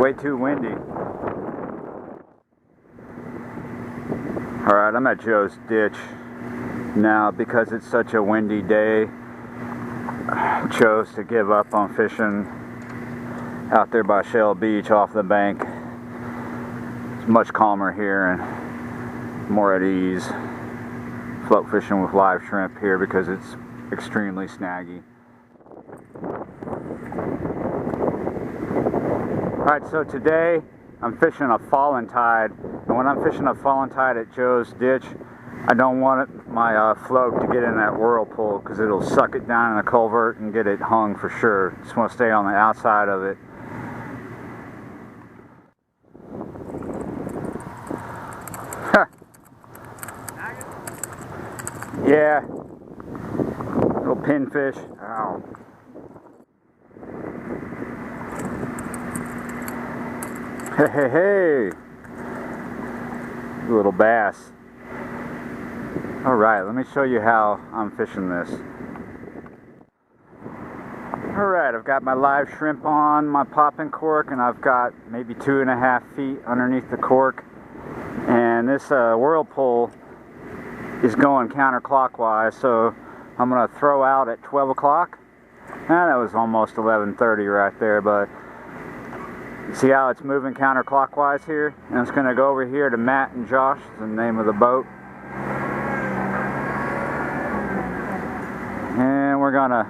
way too windy. Alright, I'm at Joe's Ditch now. Because it's such a windy day, I chose to give up on fishing out there by Shell Beach off the bank. It's much calmer here and more at ease. Float fishing with live shrimp here because it's extremely snaggy. Alright, so today I'm fishing a fallen tide, and when I'm fishing a fallen tide at Joe's Ditch, I don't want my float to get in that whirlpool because it'll suck it down in the culvert and get it hung for sure. Just want to stay on the outside of it. Yeah, little pinfish. Ow. Hey, hey, hey! Little bass. Alright, let me show you how I'm fishing this. Alright, I've got my live shrimp on my popping cork, and I've got maybe 2.5 feet underneath the cork. And this whirlpool is going counterclockwise, so I'm going to throw out at 12 o'clock. That was almost 11:30 right there, but see how it's moving counterclockwise here? And it's going to go over here to Matt and Josh, the name of the boat. And we're going to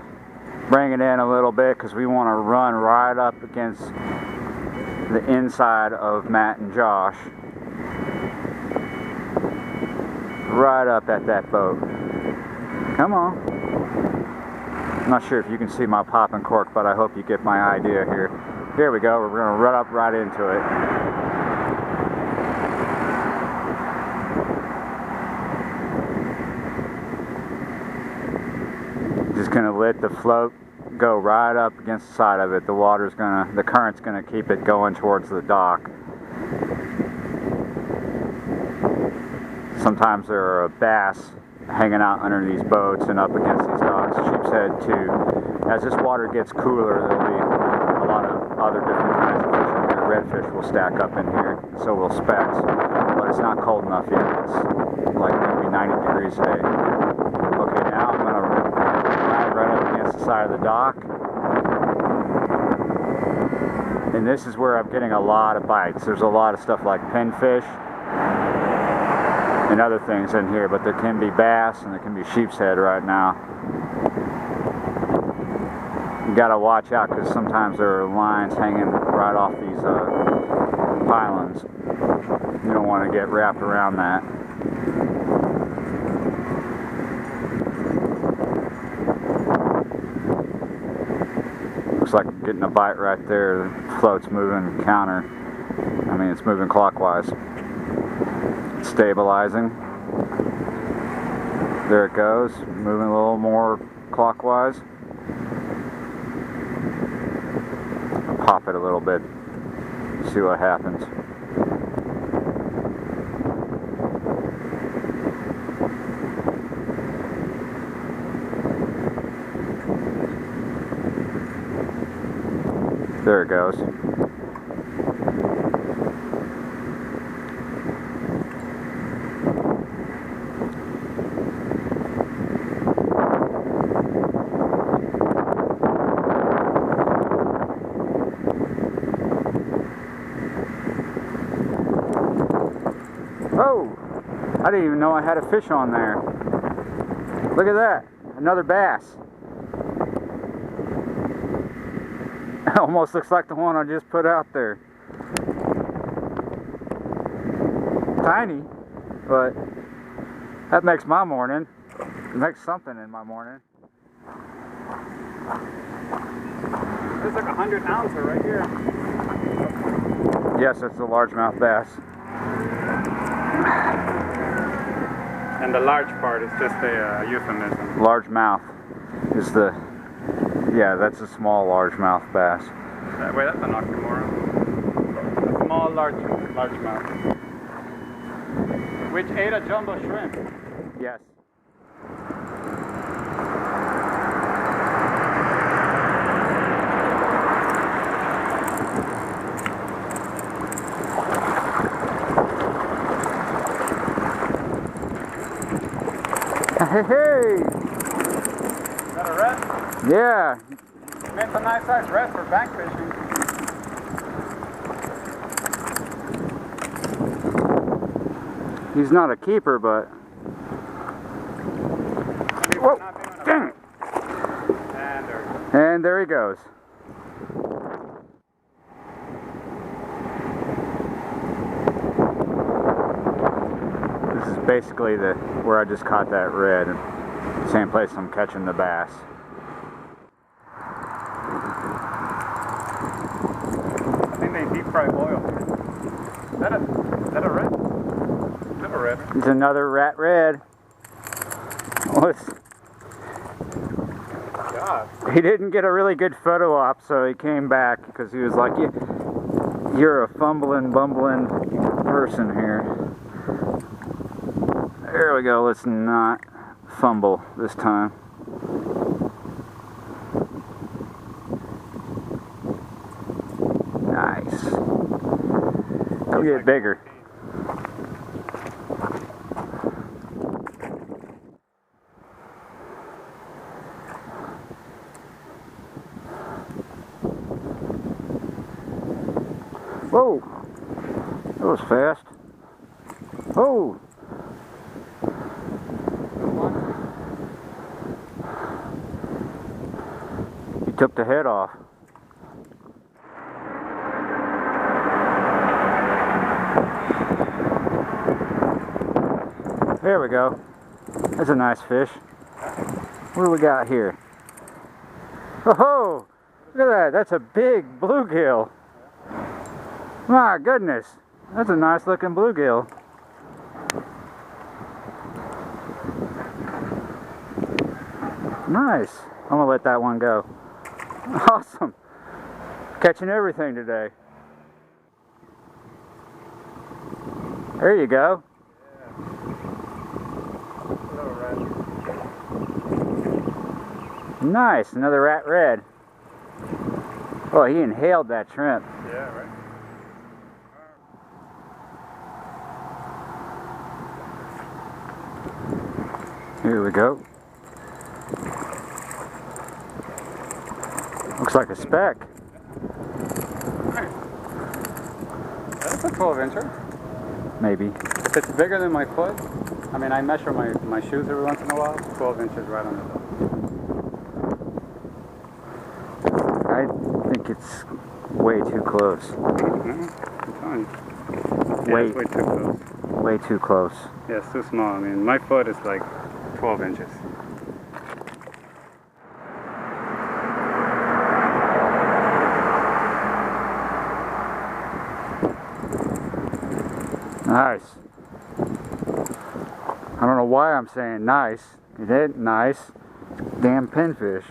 bring it in a little bit because we want to run right up against the inside of Matt and Josh. Right up at that boat. Come on. I'm not sure if you can see my popping cork, but I hope you get my idea here. Here we go. We're going to run up right into it. Just going to let the float go right up against the side of it. The current's going to keep it going towards the dock. Sometimes there are bass hanging out under these boats and up against these docks. Sheep's head too. As this water gets cooler, there'll be a lot of other different kinds of fish in here. Redfish will stack up in here, so will specks. But it's not cold enough yet. It's like going to be 90 degrees today. Okay, now I'm going to ride right up against the side of the dock. And this is where I'm getting a lot of bites. There's a lot of stuff like pinfish and other things in here, but there can be bass and there can be sheep's head right now. You gotta watch out because sometimes there are lines hanging right off these pylons. You don't want to get wrapped around that. Looks like I'm getting a bite right there. The float's moving it's moving clockwise. Stabilizing. There it goes, moving a little more clockwise. I'll pop it a little bit, see what happens. There it goes. Oh, I didn't even know I had a fish on there. Look at that, another bass. Almost looks like the one I just put out there. Tiny, but that makes my morning. It makes something in my morning. There's like a 100-ouncer right here. Yes, it's a largemouth bass. And the large part is just a euphemism. Largemouth is the... Yeah, that's a small largemouth bass. Wait, that's an oxymoron. A small largemouth. Which ate a jumbo shrimp. Yes. Hey, hey! Is that a red? Yeah. It's a nice size red for bank fishing. He's not a keeper, but... Whoa! Dang it! And there he goes. This is basically where I just caught that red. Same place I'm catching the bass. I think they deep fry oil. Is that a red? Is that a red? It's another rat red. God. He didn't get a really good photo op, so he came back because he was like, "You're a fumbling, bumbling person here." There we go. Let's not fumble this time. Nice. He'll get bigger. Whoa! That was fast. Oh! He took the head off. There we go. That's a nice fish. What do we got here? Oh! Look at that. That's a big bluegill. My goodness, that's a nice looking bluegill. Nice. I'm gonna let that one go. Awesome. Catching everything today. There you go. Nice, another rat red. Oh, he inhaled that shrimp. Yeah, right. Here we go. Looks like a speck. Nice. That's a 12-incher. Maybe. If it's bigger than my foot, I mean, I measure my shoes every once in a while. 12 inches right on the top. I think it's way too close. I'm telling you. Yeah, it's way too close. Way too close. Yeah, it's too small. I mean, my foot is like 12 inches. Nice. I don't know why I'm saying nice. It ain't nice. Damn pinfish.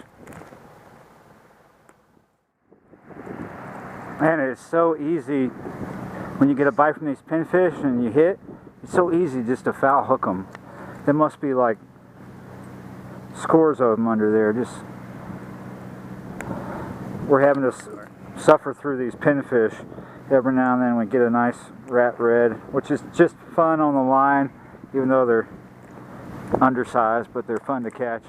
Man, it's so easy when you get a bite from these pinfish and you hit. It's so easy just to foul hook them. There must be like scores of them under there. Just we're having to suffer through these pinfish. Every now and then we get a nice rat red, which is just fun on the line, even though they're undersized, but they're fun to catch.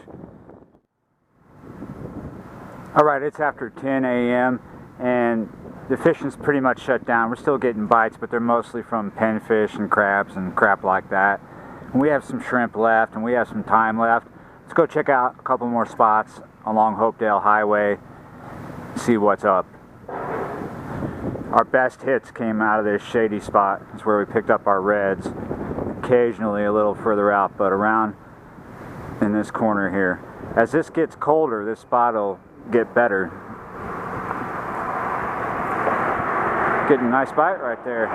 Alright, it's after 10 a.m. and the fishing's pretty much shut down. We're still getting bites, but they're mostly from pinfish and crabs and crap like that. And we have some shrimp left and we have some time left. Let's go check out a couple more spots along Hopedale Highway, see what's up. Our best hits came out of this shady spot. It's where we picked up our reds. Occasionally a little further out, but around in this corner here. As this gets colder, this spot will get better. Getting a nice bite right there.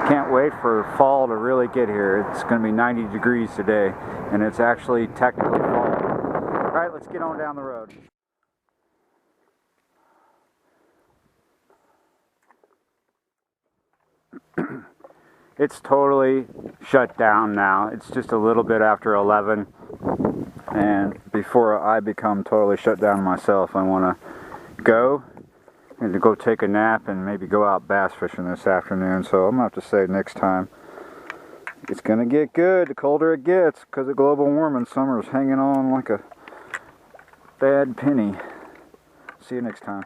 Can't wait for fall to really get here. It's going to be 90 degrees today, and it's actually technically fall. All right, let's get on down the road. It's totally shut down now. It's just a little bit after 11, and before I become totally shut down myself, I want to go take a nap and maybe go out bass fishing this afternoon. So I'm gonna have to say next time It's gonna get good the colder it gets because of global warming. Summer's hanging on like a bad penny. See you next time.